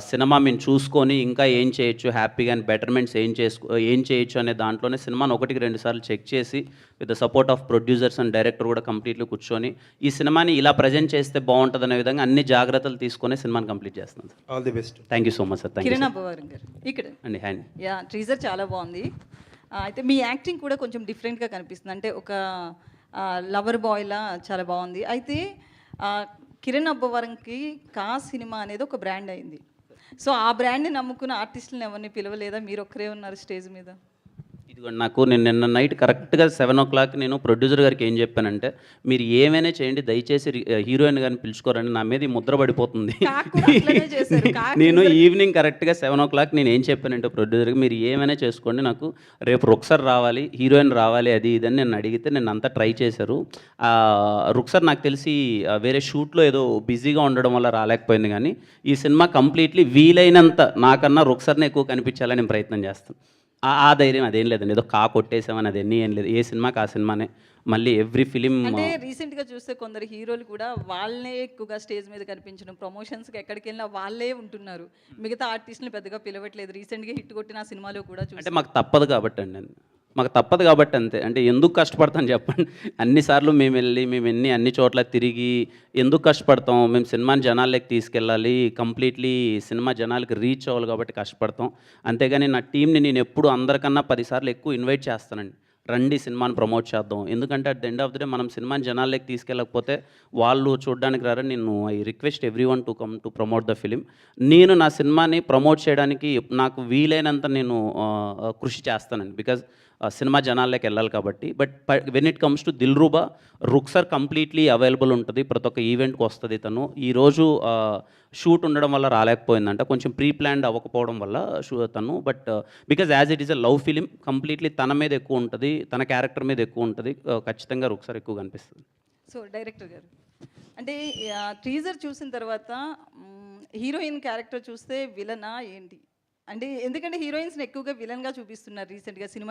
Cinema మేము చూసుకొని ఇంకా ఏం చేయొచ్చు హ్యాపీగా అండ్ బెటర్మెంట్స్ ఏం చేయొచ్చు అనే దాంట్లోనే సినిమాని 1-2 సార్లు చెక్ చేసి with the support of producers and director కూడా కంప్లీట్లీ కూర్చొని ఈ సినిమాని ఇలా ప్రజెంట్ చేస్తే బాగుంటుందనే విధంగా అన్ని జాగ్రత్తలు తీసుకొని సినిమాని కంప్లీట్ చేస్తున్నాను sir. All the best. Thank you so much sir. Thank you Kiran Abbavaram గారు ఇక్కడ అండి. హ్యాండ్ టీజర్ చాలా బాగుంది. అయితే మీ యాక్టింగ్ కూడా కొంచెం డిఫరెంట్గా కనిపిస్తుంది. అంటే ఒక లవర్ బాయ్లా చాలా బాగుంది. అయితే కిరణ్ అబ్బవరంకి కా సినిమా అనేది ఒక బ్రాండ్ అయింది. సో ఆ బ్రాండ్ని నమ్ముకున్న ఆర్టిస్టులను ఎవరిని పిలవలేదా? మీరు ఒక్కరే ఉన్నారు స్టేజ్ మీద. ఇదిగోండి, నేను నిన్న నైట్ కరెక్ట్గా 7 నేను ప్రొడ్యూసర్ గారికి ఏం చెప్పానంటే, మీరు ఏమైనా చేయండి, దయచేసి హీరోయిన్ గారిని పిలుచుకోరండి, నా మీద ఈ ముద్ర పడిపోతుంది. నేను ఈవినింగ్ కరెక్ట్గా 7 నేను ఏం చెప్పానంటే ప్రొడ్యూసర్కి, మీరు ఏమైనా చేసుకోండి, నాకు రేపు రుక్సర్ రావాలి, హీరోయిన్ రావాలి, అది ఇదని నేను అడిగితే నేను అంతా ట్రై చేశారు. రుక్సర్ నాకు తెలిసి వేరే షూట్లో ఏదో బిజీగా ఉండడం వల్ల రాలేకపోయింది. కానీ ఈ సినిమా కంప్లీట్లీ వీలైనంత నాకన్నా రుక్సర్ని ఎక్కువ కనిపించాలని నేను ప్రయత్నం చేస్తాను. ఆ ధైర్యం అదేం లేదండి, ఏదో కొట్టేసామని అదేన్నీ ఏం లేదు. ఏ సినిమాకి ఆ సినిమానే. మళ్ళీ ఎవ్రీ ఫిలిం అంటే రీసెంట్గా చూస్తే కొందరు హీరోలు కూడా వాళ్ళే ఎక్కువగా స్టేజ్ మీద కనిపించడం, ప్రమోషన్స్కి ఎక్కడికి వెళ్ళినా వాళ్ళే ఉంటున్నారు, మిగతా ఆర్టిస్టులు పెద్దగా పిలవట్లేదు. రీసెంట్గా హిట్ కొట్టిన సినిమాలో కూడా అంటే మాకు తప్పదు కాబట్టి అంతే. అంటే ఎందుకు కష్టపడతాం చెప్పండి. అన్నిసార్లు మేము అన్ని చోట్ల తిరిగి ఎందుకు కష్టపడతాం? మేము సినిమాని జనాల్లోకి తీసుకెళ్ళాలి, కంప్లీట్లీ సినిమా జనాలకి రీచ్ అవ్వాలి కాబట్టి కష్టపడతాం. అంతేగాని నా టీంని నేను ఎప్పుడు అందరికన్నా 10 సార్లు ఎక్కువ ఇన్వైట్ చేస్తానండి, రండి సినిమాని ప్రమోట్ చేద్దాం. ఎందుకంటే at the end of the day మనం సినిమాని జనాల్లోకి తీసుకెళ్ళకపోతే వాళ్ళు చూడడానికి రారని నేను I request everyone to come to promote the film. నేను నా సినిమాని ప్రమోట్ చేయడానికి నాకు వీలైనంత నేను కృషి చేస్తానండి. బికాజ్ సినిమా జనాల్లోకి వెళ్ళాలి కాబట్టి. But when it comes to Dilruba, Ruksar completely available ఉంటుంది, ప్రతి ఒక్క ఈవెంట్కి వస్తుంది. ఈరోజు షూట్ ఉండడం వల్ల రాలేకపోయిందంట, కొంచెం ప్రీ ప్లాన్డ్ అవ్వకపోవడం వల్ల తను. But because as it is a love film, completely తన మీద ఎక్కువ ఉంటుంది, తన క్యారెక్టర్ మీద ఎక్కువ ఉంటుంది. ఖచ్చితంగా రుక్సర్ ఎక్కువ కనిపిస్తుంది. సో డైరెక్టర్ గారు, అంటే టీజర్ చూసిన తర్వాత హీరోయిన్ క్యారెక్టర్ చూస్తే విలనా ఏంటి? అంటే ఎందుకంటే హీరోయిన్స్ని ఎక్కువగా విలన్గా చూపిస్తున్నారు రీసెంట్గా సినిమా